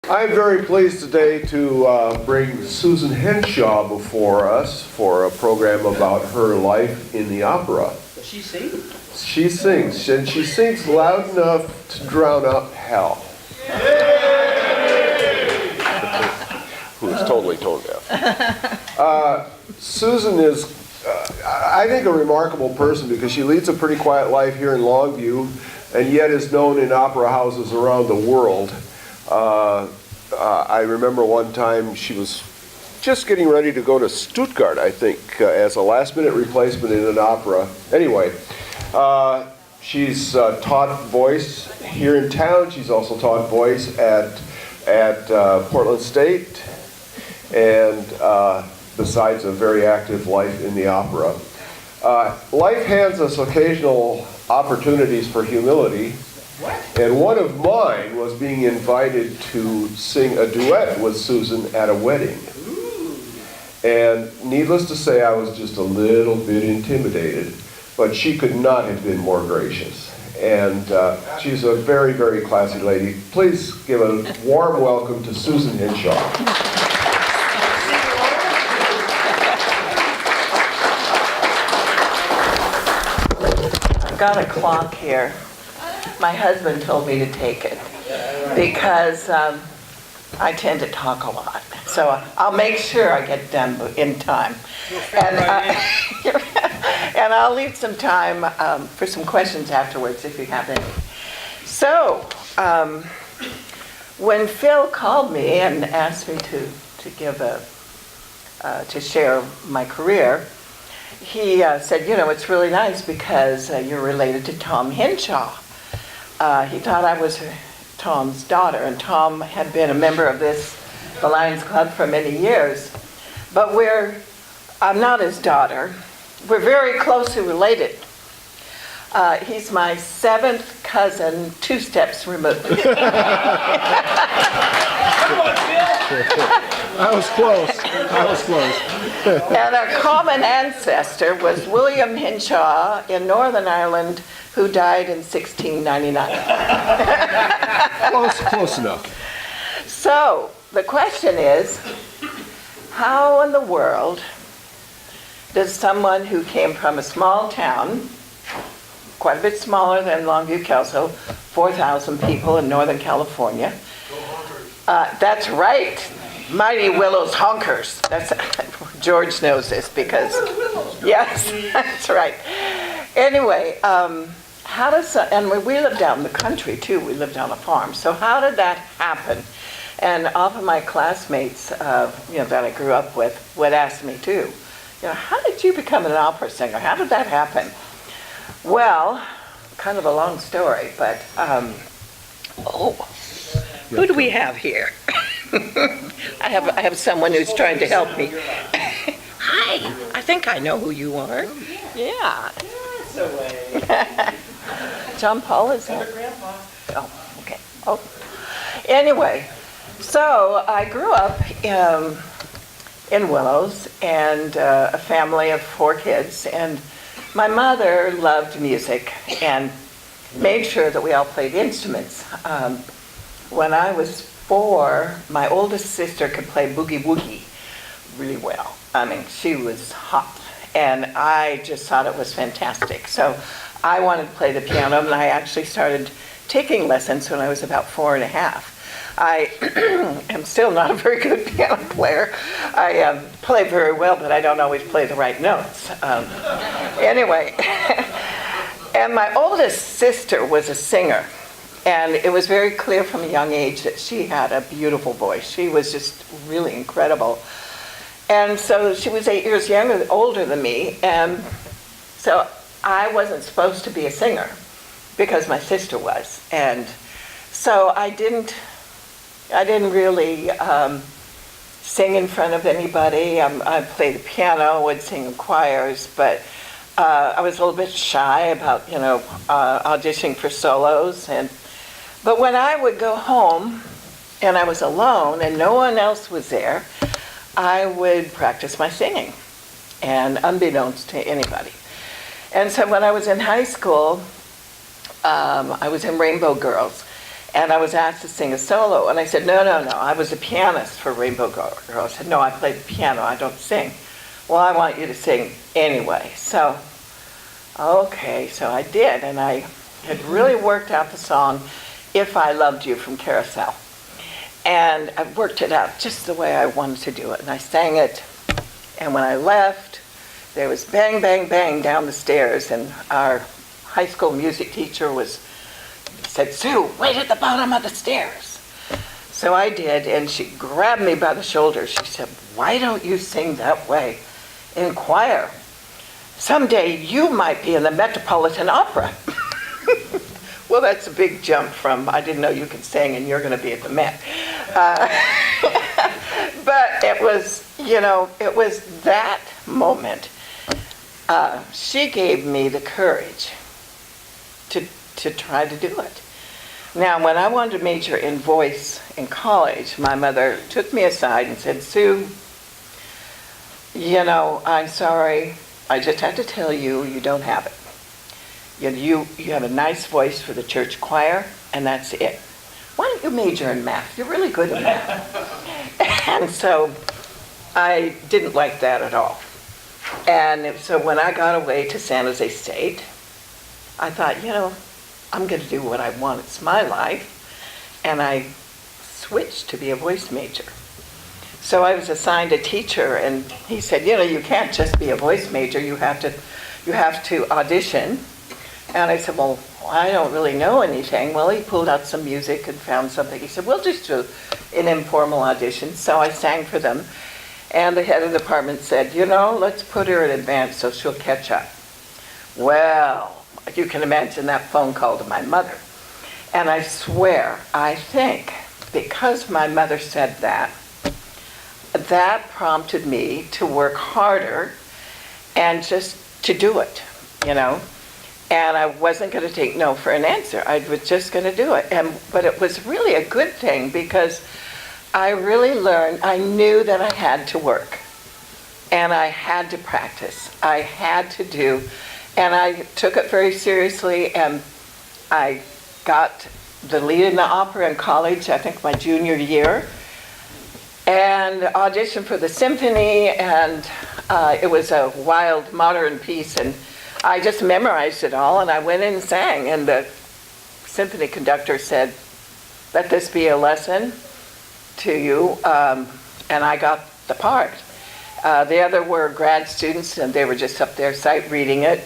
I'm very pleased today to bring Susan Hinshaw before us for a program about her life in the opera. Does she sing? She sings, and she sings loud enough to drown out hell. Who is totally tone deaf. Susan is, I think, a remarkable person because she leads a pretty quiet life here in Longview and yet is known in opera houses around the world. I remember one time she was just getting ready to go to Stuttgart, I think, as a last-minute replacement in an opera. Anyway, she's taught voice here in town. She's also taught voice at Portland State, and besides a very active life in the opera. Life hands us occasional opportunities for humility. And one of mine was being invited to sing a duet with Susan at a wedding. And needless to say, I was just a little bit intimidated, but she could not have been more gracious. And she's a very, very classy lady. Please give a warm welcome to Susan Hinshaw. I've got a clock here. My husband told me to take it because I tend to talk a lot. So I'll make sure I get done in time. And I'll leave some time for some questions afterwards if you have any. So when Phil called me and asked me to give to share my career, he said, you know, it's really nice because you're related to Tom Hinshaw. He thought I was Tom's daughter, and Tom had been a member of the Lions Club for many years. But I'm not his daughter. We're very closely related. He's my 7th cousin, 2 steps removed. I was close. And our common ancestor was William Hinshaw in Northern Ireland, who died in 1699. Close enough. So the question is, how in the world does someone who came from a small town, quite a bit smaller than Longview, Kelso, 4,000 people in Northern California, that's right, Mighty Willows Honkers. That's George knows this because, yes, that's right. Anyway, and we lived out in the country too. We lived on a farm. So how did that happen? And often my classmates, that I grew up with, would ask me too, how did you become an opera singer? How did that happen? Well, kind of a long story, but who do we have here? I have someone who's trying to help me. Hi, I think I know who you are. Yeah. John Paul is here. Oh, okay. Oh, anyway, so I grew up in Willows and a family of 4 kids, and my mother loved music and made sure that we all played instruments. When I was 4, my oldest sister could play boogie woogie really well. I mean, she was hot, and I just thought it was fantastic. So I wanted to play the piano, and I actually started taking lessons when I was about 4 and a half. I am still not a very good piano player. I play very well, but I don't always play the right notes. Anyway, and my oldest sister was a singer. And it was very clear from a young age that she had a beautiful voice. She was just really incredible. And so she was 8 years older than me. And so I wasn't supposed to be a singer because my sister was. And so I didn't really sing in front of anybody. I played the piano, would sing in choirs, but I was a little bit shy about, auditioning for solos. But when I would go home and I was alone and no one else was there, I would practice my singing, and unbeknownst to anybody. And so when I was in high school, I was in Rainbow Girls, And I was asked to sing a solo, and I said, no, no, no. I was a pianist for Rainbow Girl. I said, no, I play the piano, I don't sing. Well, I want you to sing anyway. So, okay, so I did, and I had really worked out the song, If I Loved You from Carousel. And I worked it out just the way I wanted to do it. And I sang it, and when I left, there was bang, bang, bang down the stairs, and our high school music teacher said, Sue, wait at the bottom of the stairs. So I did, and she grabbed me by the shoulder. She said, why don't you sing that way in choir? Someday you might be in the Metropolitan Opera. Well, that's a big jump from, I didn't know you could sing and you're going to be at the Met. But it was, it was that moment. She gave me the courage to try to do it. Now, when I wanted to major in voice in college, my mother took me aside and said, Sue, I'm sorry, I just have to tell you, you don't have it. You have a nice voice for the church choir, and that's it. Why don't you major in math? You're really good at math. And so I didn't like that at all. And so when I got away to San Jose State, I thought, I'm going to do what I want. It's my life. And I switched to be a voice major. So I was assigned a teacher, and he said, you can't just be a voice major. You have to audition. And I said, well, I don't really know anything. Well, he pulled out some music and found something. He said, we'll just do an informal audition. So I sang for them. And the head of the department said, let's put her in advance so she'll catch up. Well, you can imagine that phone call to my mother. And I swear, I think, because my mother said that, that prompted me to work harder and just to do it, And I wasn't going to take no for an answer. I was just going to do it. But it was really a good thing because I really learned, I knew that I had to work. And I had to practice. I had to do. And I took it very seriously. And I got the lead in the opera in college, I think my junior year. And auditioned for the symphony. And it was a wild modern piece. And I just memorized it all, and I went in and sang. And the symphony conductor said, let this be a lesson to you. And I got the part. The other were grad students, and they were just up there sight reading it.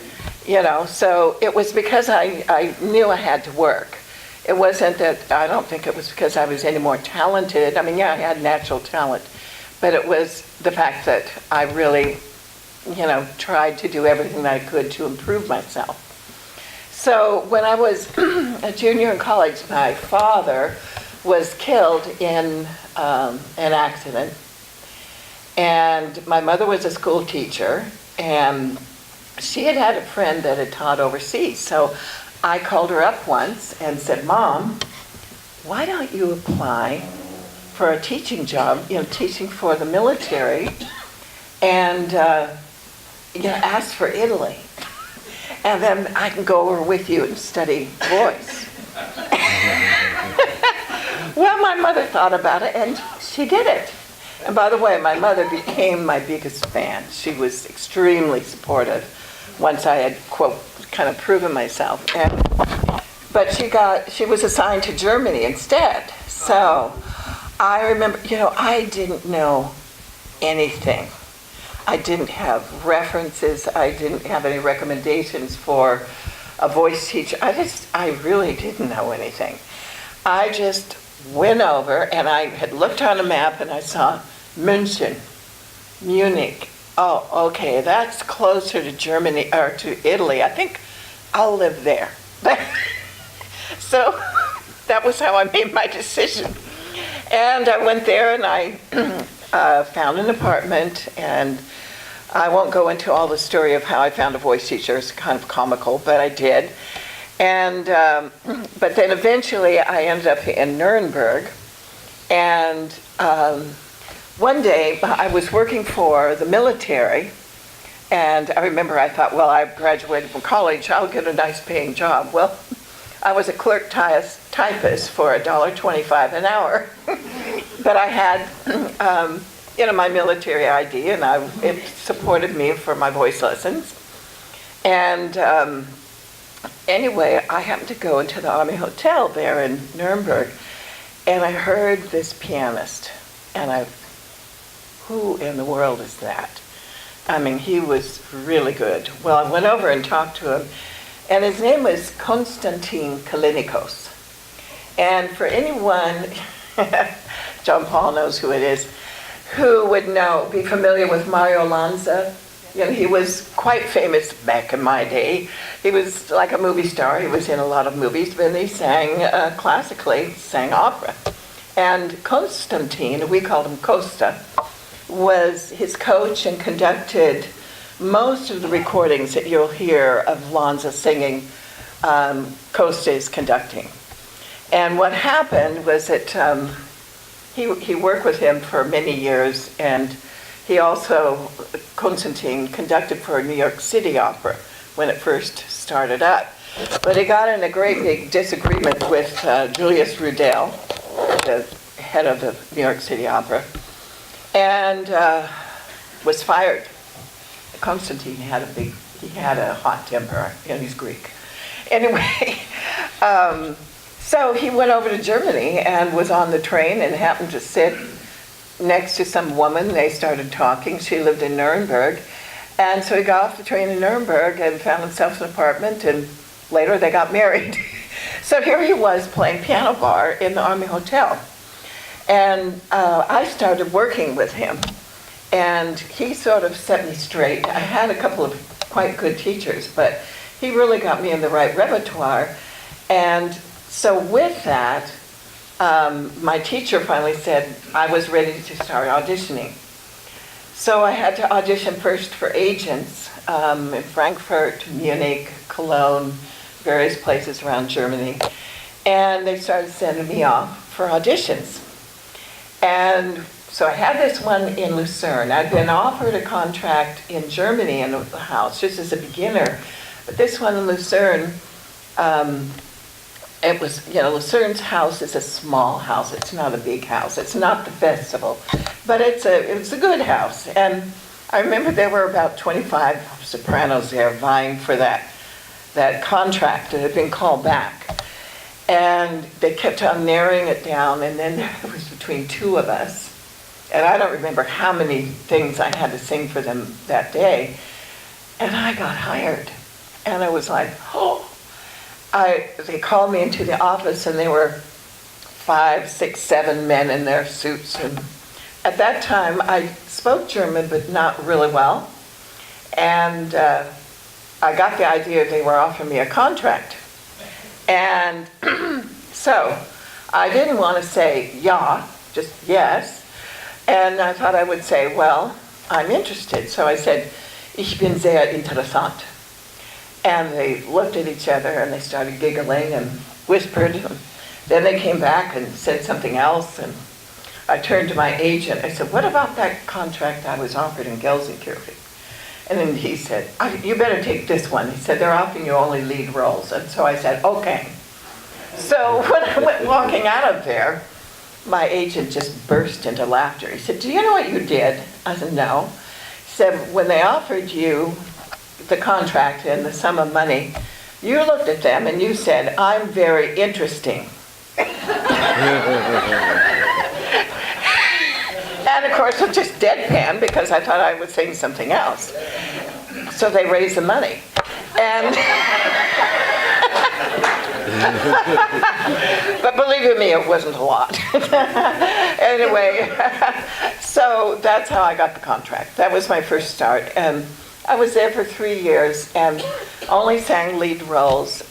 So it was because I knew I had to work. It wasn't that, I don't think it was because I was any more talented. I mean, yeah, I had natural talent. But it was the fact that I really tried to do everything that I could to improve myself. So when I was a junior in college, my father was killed in an accident. And my mother was a school teacher, and she had had a friend that had taught overseas. So I called her up once and said, Mom, why don't you apply for a teaching job, teaching for the military, and ask for Italy. And then I can go over with you and study voice. Well, my mother thought about it, and she did it. And by the way, my mother became my biggest fan. She was extremely supportive once I had, quote, kind of proven myself. But she was assigned to Germany instead. So I remember, I didn't know anything. I didn't have references. I didn't have any recommendations for a voice teacher. I really didn't know anything. I just went over, and I had looked on a map, and I saw München, Munich. Oh, okay, that's closer to Germany, or to Italy. I think I'll live there. So that was how I made my decision. And I went there, and I found an apartment, and I won't go into all the story of how I found a voice teacher. It's kind of comical, but I did. And but then eventually I ended up in Nuremberg, and one day I was working for the military, and I remember I thought, well, I graduated from college, I'll get a nice paying job. Well, I was a clerk typist for $1.25 an hour. But I had, my military ID, and it supported me for my voice lessons. And anyway, I happened to go into the Army Hotel there in Nuremberg, and I heard this pianist, and who in the world is that? I mean, he was really good. Well, I went over and talked to him, and his name was Konstantin Kalinikos. And for anyone, John Paul knows who it is, who would be familiar with Mario Lanza. He was quite famous back in my day. He was like a movie star. He was in a lot of movies, but he sang classically, sang opera. And Konstantin, we called him Costa, was his coach and conducted most of the recordings that you'll hear of Lanza singing. Costa is conducting. And what happened was that he worked with him for many years, and he also, Konstantin, conducted for New York City Opera when it first started up. But he got in a great big disagreement with Julius Rudel, the head of the New York City Opera, and was fired. Konstantin had a hot temper, and he's Greek. Anyway, so he went over to Germany and was on the train and happened to sit next to some woman. They started talking. She lived in Nuremberg. And so he got off the train in Nuremberg and found himself an apartment, and later they got married. So here he was playing piano bar in the Army Hotel. And I started working with him. And he sort of set me straight. I had a couple of quite good teachers, but he really got me in the right repertoire. And so with that, my teacher finally said I was ready to start auditioning. So I had to audition first for agents in Frankfurt, Munich, Cologne, various places around Germany. And they started sending me off for auditions. And so I had this one in Lucerne. I'd been offered a contract in Germany in a house just as a beginner. But this one in Lucerne, it was, Lucerne's house is a small house. It's not a big house. It's not the festival, but it's a good house. And I remember there were about 25 sopranos there vying for that contract that had been called back. And they kept on narrowing it down, and then it was between two of us. And I don't remember how many things I had to sing for them that day. And I got hired. And I was like, oh. They called me into the office, and there were 5, 6, 7 men in their suits. And at that time, I spoke German, but not really well. And I got the idea they were offering me a contract. And so I didn't want to say ja, just yes. And I thought I would say, well, I'm interested. So I said, ich bin sehr interessant. And they looked at each other and they started giggling and whispered. Then they came back and said something else. And I turned to my agent. I said, what about that contract I was offered in Gelsenkirchen? And then he said, you better take this one. He said, they're offering you only lead roles. And so I said, okay. So when I went walking out of there, my agent just burst into laughter. He said, do you know what you did? I said, no. He said, when they offered you the contract and the sum of money, you looked at them and you said, I'm very interesting. And of course, it just deadpan because I thought I was saying something else. So they raised the money. And but believe you me, it wasn't a lot. Anyway, so that's how I got the contract. That was my first start. And I was there for 3 years and only sang lead roles.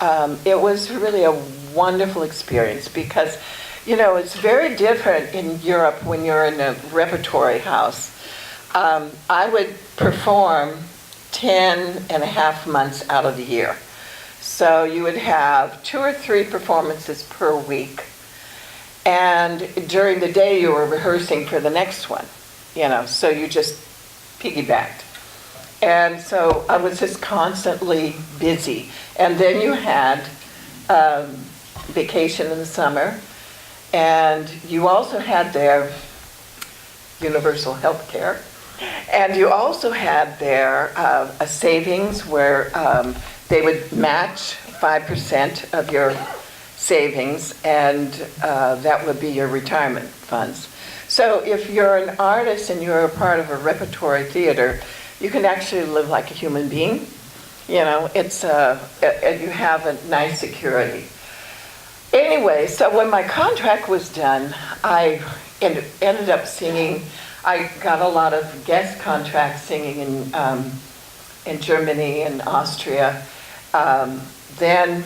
It was really a wonderful experience because, it's very different in Europe when you're in a repertory house. I would perform 10 and a half months out of the year. So you would have 2 or 3 performances per week. And during the day you were rehearsing for the next one, so you just piggybacked. And so I was just constantly busy. And then you had vacation in the summer. And you also had their universal health care. And you also had their a savings where they would match 5% of your savings, and that would be your retirement funds. So if you're an artist and you're a part of a repertory theater, you can actually live like a human being. You know, it's and you have a nice security. Anyway, so when my contract was done, I ended up singing. I got a lot of guest contracts singing in Germany and Austria. Then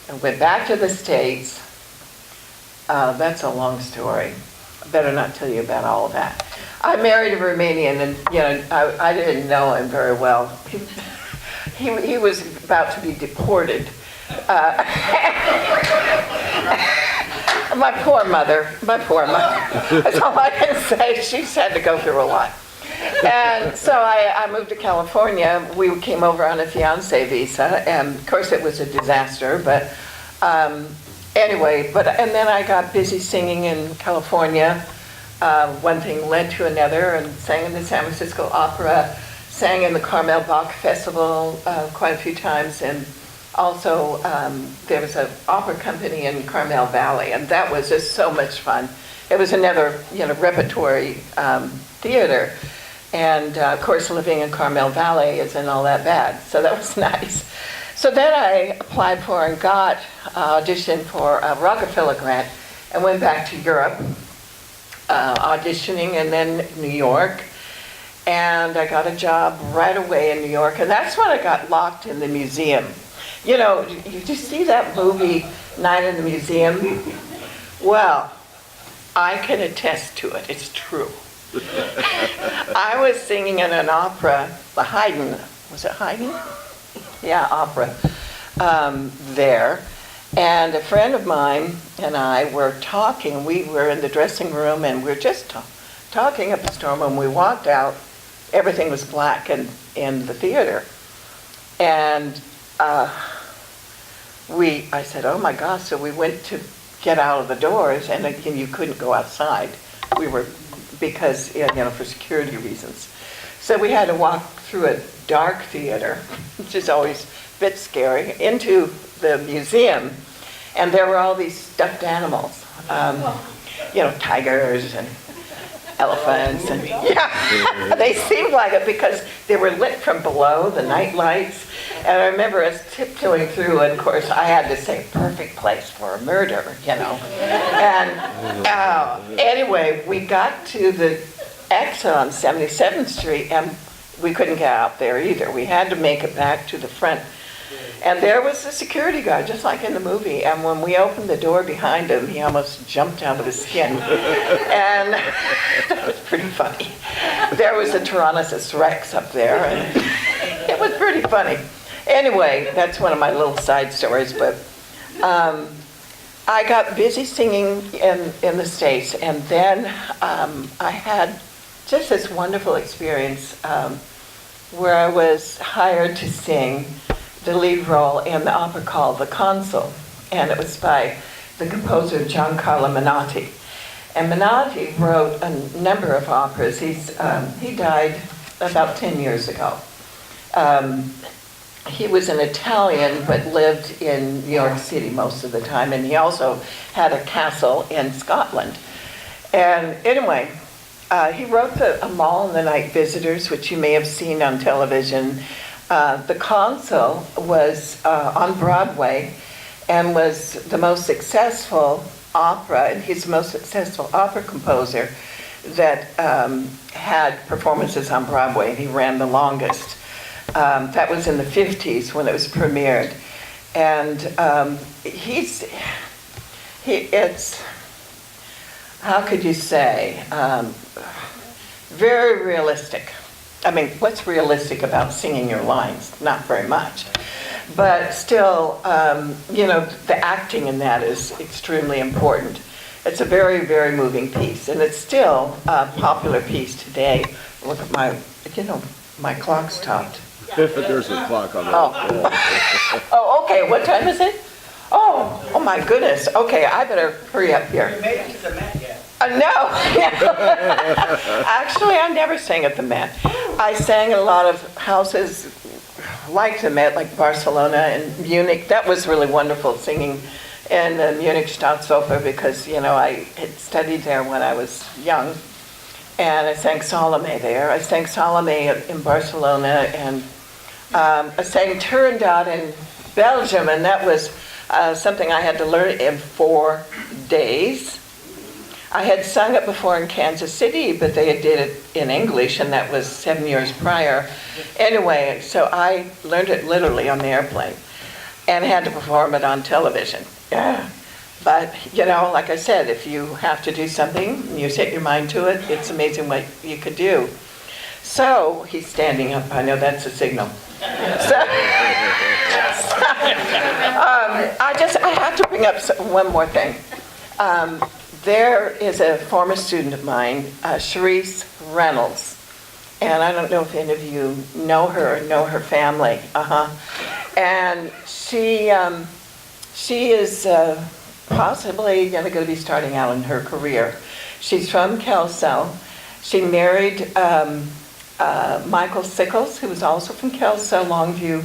I went back to the States. That's a long story. I better not tell you about all of that. I married a Romanian, and you know, I didn't know him very well. He was about to be deported. My poor mother. That's all I can say. She's had to go through a lot. And so I moved to California. We came over on a fiancé visa, and of course it was a disaster, but anyway, and then I got busy singing in California. One thing led to another, and sang in the San Francisco Opera, sang in the Carmel Bach Festival quite a few times, and also there was an opera company in Carmel Valley, and that was just so much fun. It was another, you know, repertory theater, and of course living in Carmel Valley isn't all that bad, so that was nice. So then I applied for and got auditioned for a Rockefeller grant, and went back to Europe, auditioning, and then New York. And I got a job right away in New York, and that's when I got locked in the museum. You know, you just see that movie, Night in the Museum? Well, I can attest to it. It's true. I was singing in an opera, the Haydn. Was it Haydn? Yeah, opera. There. And a friend of mine and I were talking. We were in the dressing room, and we were just talking up a storm. When we walked out, everything was black in the theater. And I said, oh my gosh, so we went to get out of the doors, and again, you couldn't go outside. Because, you know, for security reasons. So we had to walk through a dark theater, which is always a bit scary, into the museum, and there were all these stuffed animals, you know, tigers and elephants, and yeah, they seemed like it because they were lit from below, the night lights. And I remember us tiptoeing through, and of course I had to say, perfect place for a murder, you know. And anyway, we got to the exit on 77th Street, and we couldn't get out there either. We had to make it back to the front. And there was a security guard, just like in the movie. And when we opened the door behind him, he almost jumped out of his skin. And that was pretty funny. There was a Tyrannosaurus Rex up there, and it was pretty funny. Anyway, that's one of my little side stories. But I got busy singing in the States, and then I had just this wonderful experience where I was hired to sing the lead role in the opera called The Consul, and it was by the composer Giancarlo Menotti. And Menotti wrote a number of operas. He died about 10 years ago. He was an Italian but lived in New York City most of the time, and he also had a castle in Scotland. And anyway, he wrote A Mall and the Night Visitors, which you may have seen on television. The Consul was on Broadway and was the most successful opera, and he's the most successful opera composer that had performances on Broadway, and he ran the longest. That was in the 50s when it was premiered. And it's, how could you say, very realistic. I mean, what's realistic about singing your lines? Not very much. But still, you know, the acting in that is extremely important. It's a very, very moving piece, and it's still a popular piece today. Look at my, you know, my clock stopped. There's a clock on there. Oh. Oh, okay, what time is it? Oh my goodness. Okay, I better hurry up here. You made it to the Met yet? No. Actually, I never sang at the Met. I sang in a lot of houses like the Met, like Barcelona and Munich. That was really wonderful, singing in the Munich Staatsoper, because, you know, I had studied there when I was young. And I sang Salome there. I sang Salome in Barcelona, and I sang Turandot in Belgium, and that was something I had to learn in 4 days. I had sung it before in Kansas City, but they had did it in English, and that was 7 years prior. Anyway, so I learned it literally on the airplane and had to perform it on television. Yeah. But, you know, like I said, if you have to do something and you set your mind to it, it's amazing what you could do. So, he's standing up. I know that's a signal. I have to bring up one more thing. There is a former student of mine, Cherise Reynolds, and I don't know if any of you know her or know her family. And she is possibly going to be starting out in her career. She's from Kelso. She married Michael Sickles, who was also from Kelso, Longview.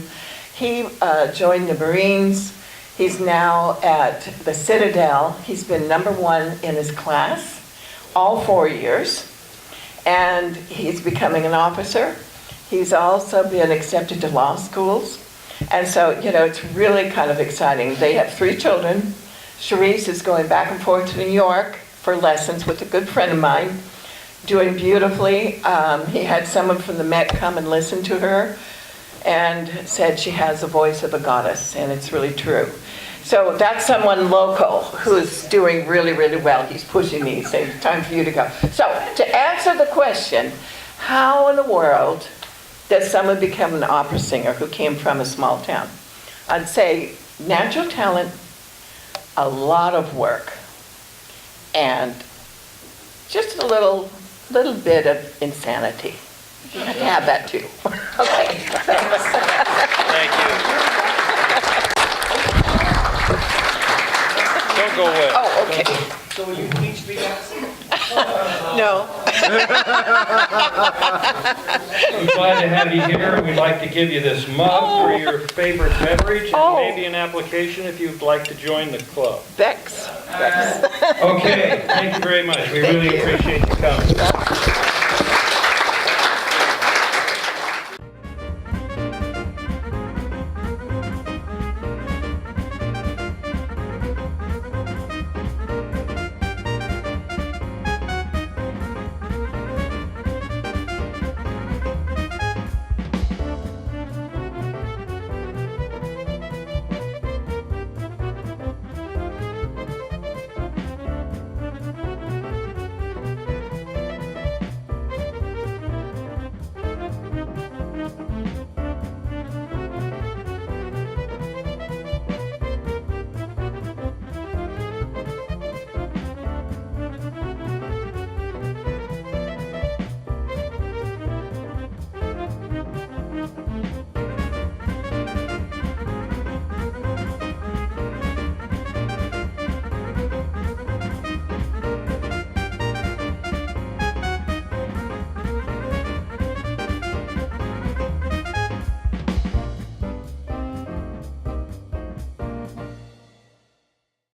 He joined the Marines. He's now at the Citadel. He's been #1 in his class all 4 years, and he's becoming an officer. He's also been accepted to law schools, and so, you know, it's really kind of exciting. They have 3 children. Cherise is going back and forth to New York for lessons with a good friend of mine, doing beautifully. He had someone from the Met come and listen to her and said she has the voice of a goddess, and it's really true. So that's someone local who's doing really, really well. He's pushing me, saying, it's time for you to go. So to answer the question, how in the world does someone become an opera singer who came from a small town? I'd say natural talent, a lot of work, and just a little bit of insanity. You have to have that too. Okay. Thank you. Don't go away. Oh, okay. So will you teach me how to sing? No. I'm glad to have you here, and we'd like to give you this mug for your favorite beverage, and maybe an application if you'd like to join the club. Thanks. Okay, thank you very much. We really appreciate you coming.